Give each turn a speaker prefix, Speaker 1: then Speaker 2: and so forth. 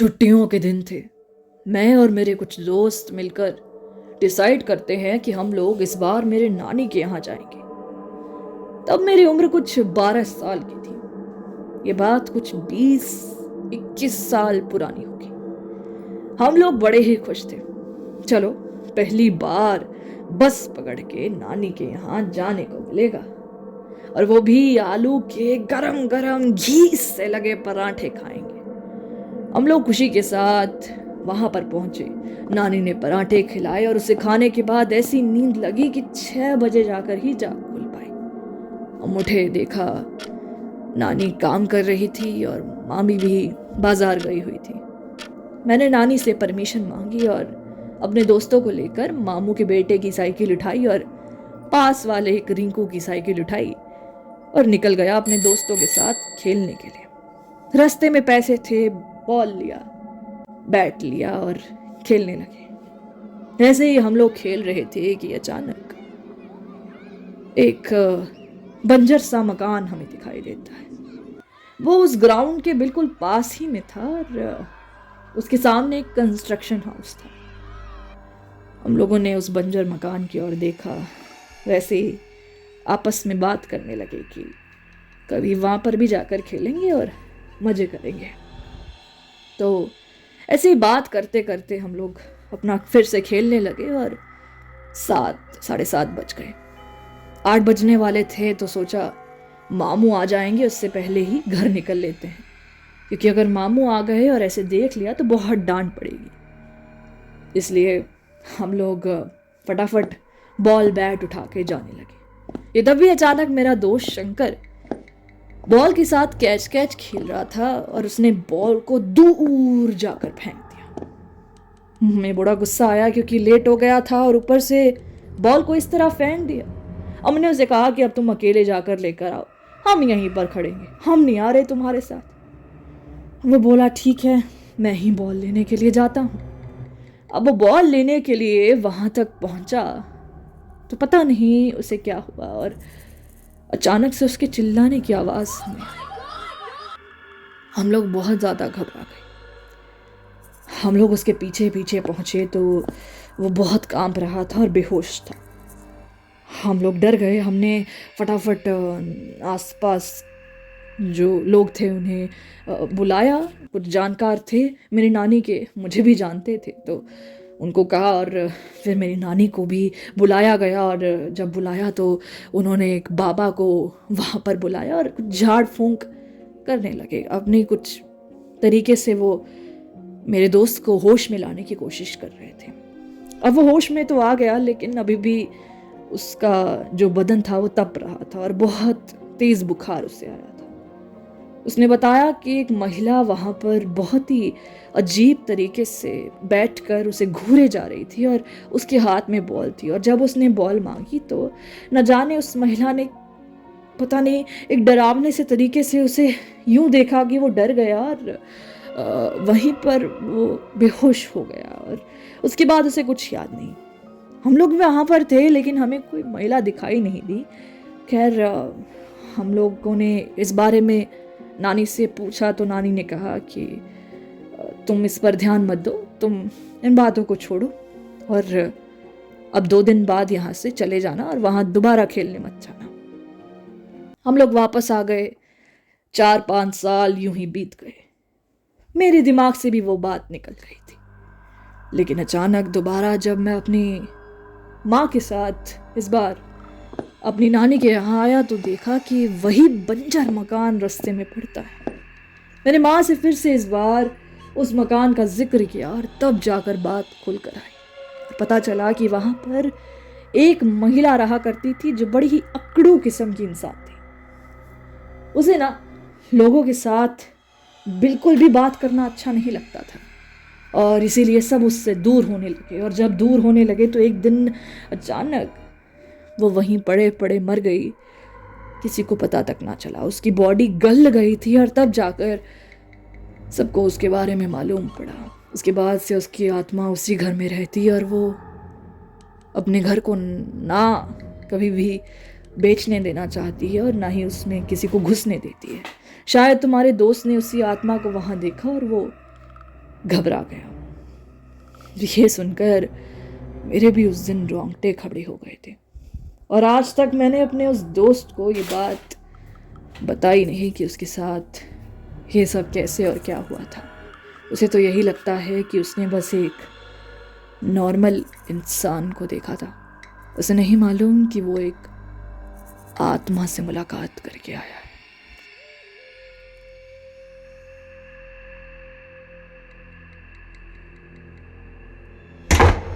Speaker 1: छुट्टियों के दिन थे। मैं और मेरे कुछ दोस्त मिलकर डिसाइड करते हैं कि हम लोग इस बार मेरे नानी के यहाँ जाएंगे। तब मेरी उम्र कुछ 12 साल की थी। ये बात कुछ 20-21 साल पुरानी होगी। हम लोग बड़े ही खुश थे। चलो, पहली बार बस पकड़ के नानी के यहाँ जाने को मिलेगा, और वो भी आलू के गरम गरम घी से लगे पराठे खाएंगे। हम लोग खुशी के साथ वहां पर पहुंचे। नानी ने पराठे खिलाए और उसे खाने के बाद ऐसी नींद लगी कि 6 बजे जाकर ही जाग खुल पाई। हम उठे, देखा नानी काम कर रही थी और मामी भी बाजार गई हुई थी। मैंने नानी से परमिशन मांगी और अपने दोस्तों को लेकर मामू के बेटे की साइकिल उठाई और पास वाले एक रिंकू की साइकिल उठाई और निकल गया अपने दोस्तों के साथ खेलने के लिए। रास्ते में पैसे थे, बॉल लिया, बैट लिया और खेलने लगे। ऐसे ही हम लोग खेल रहे थे कि अचानक एक बंजर सा मकान हमें दिखाई देता है। वो उस ग्राउंड के बिल्कुल पास ही में था और उसके सामने एक कंस्ट्रक्शन हाउस था। हम लोगों ने उस बंजर मकान की ओर देखा। वैसे ही आपस में बात करने लगे कि कभी वहां पर भी जाकर खेलेंगे और मजे करेंगे। तो ऐसे ही बात करते करते हम लोग अपना फिर से खेलने लगे और 7-7:30 बज गए। 8 बजने वाले थे तो सोचा मामू आ जाएंगे, उससे पहले ही घर निकल लेते हैं, क्योंकि अगर मामू आ गए और ऐसे देख लिया तो बहुत डांट पड़ेगी। इसलिए हम लोग फटाफट बॉल बैट उठा के जाने लगे। ये तभी अचानक मेरा दोस्त शंकर बॉल के साथ कैच कैच खेल रहा था और उसने बॉल को दूर जाकर फेंक दिया। हमें बड़ा गुस्सा आया क्योंकि लेट हो गया था और ऊपर से बॉल को इस तरह फेंक दिया। हमने उसे कहा कि अब तुम अकेले जाकर लेकर आओ, हम यहीं पर खड़ेंगे, हम नहीं आ रहे तुम्हारे साथ। वो बोला ठीक है, मैं ही बॉल लेने के लिए जाता हूँ। अब वो बॉल लेने के लिए वहां तक पहुंचा तो पता नहीं उसे क्या हुआ और अचानक से उसके चिल्लाने की आवाज हमें आई। हम लोग बहुत ज्यादा घबरा गए। हम लोग उसके पीछे पीछे पहुंचे तो वो बहुत कांप रहा था और बेहोश था। हम लोग डर गए। हमने फटाफट आसपास जो लोग थे उन्हें बुलाया। कुछ जानकार थे मेरी नानी के, मुझे भी जानते थे, तो उनको कहा और फिर मेरी नानी को भी बुलाया गया। और जब बुलाया तो उन्होंने एक बाबा को वहाँ पर बुलाया और कुछ झाड़ फूंक करने लगे। अपनी कुछ तरीके से वो मेरे दोस्त को होश में लाने की कोशिश कर रहे थे। अब वो होश में तो आ गया, लेकिन अभी भी उसका जो बदन था वो तप रहा था और बहुत तेज बुखार उससे आया था। उसने बताया कि एक महिला वहां पर बहुत ही अजीब तरीके से बैठकर उसे घूरे जा रही थी और उसके हाथ में बॉल थी। और जब उसने बॉल मांगी तो न जाने उस महिला ने पता नहीं एक डरावने से तरीके से उसे यूं देखा कि वो डर गया और वहीं पर वो बेहोश हो गया। और उसके बाद उसे कुछ याद नहीं। हम लोग वहाँ पर थे लेकिन हमें कोई महिला दिखाई नहीं दी। खैर, हम लोगों ने इस बारे में नानी से पूछा तो नानी ने कहा कि तुम इस पर ध्यान मत दो, तुम इन बातों को छोड़ो और अब 2 दिन बाद यहाँ से चले जाना और वहाँ दोबारा खेलने मत जाना। हम लोग वापस आ गए। 4-5 साल यूं ही बीत गए। मेरे दिमाग से भी वो बात निकल गई थी। लेकिन अचानक दोबारा जब मैं अपनी माँ के साथ इस बार अपनी नानी के यहाँ आया तो देखा कि वही बंजर मकान रास्ते में पड़ता है। मैंने माँ से फिर से इस बार उस मकान का जिक्र किया और तब जाकर बात खुलकर आई। पता चला कि वहां पर एक महिला रहा करती थी जो बड़ी ही अकड़ू किस्म की इंसान थी। उसे ना लोगों के साथ बिल्कुल भी बात करना अच्छा नहीं लगता था और इसीलिए सब उससे दूर होने लगे। और जब दूर होने लगे तो एक दिन अचानक वो वहीं पड़े पड़े मर गई। किसी को पता तक ना चला। उसकी बॉडी गल गई थी और तब जाकर सबको उसके बारे में मालूम पड़ा। उसके बाद से उसकी आत्मा उसी घर में रहती है और वो अपने घर को ना कभी भी बेचने देना चाहती है और ना ही उसमें किसी को घुसने देती है। शायद तुम्हारे दोस्त ने उसी आत्मा को वहां देखा और वो घबरा गया। ये सुनकर मेरे भी उस दिन रोंगटे खड़े हो गए थे, और आज तक मैंने अपने उस दोस्त को ये बात बताई नहीं कि उसके साथ ये सब कैसे और क्या हुआ था। उसे तो यही लगता है कि उसने बस एक नॉर्मल इंसान को देखा था। उसे नहीं मालूम कि वो एक आत्मा से मुलाकात करके आया है।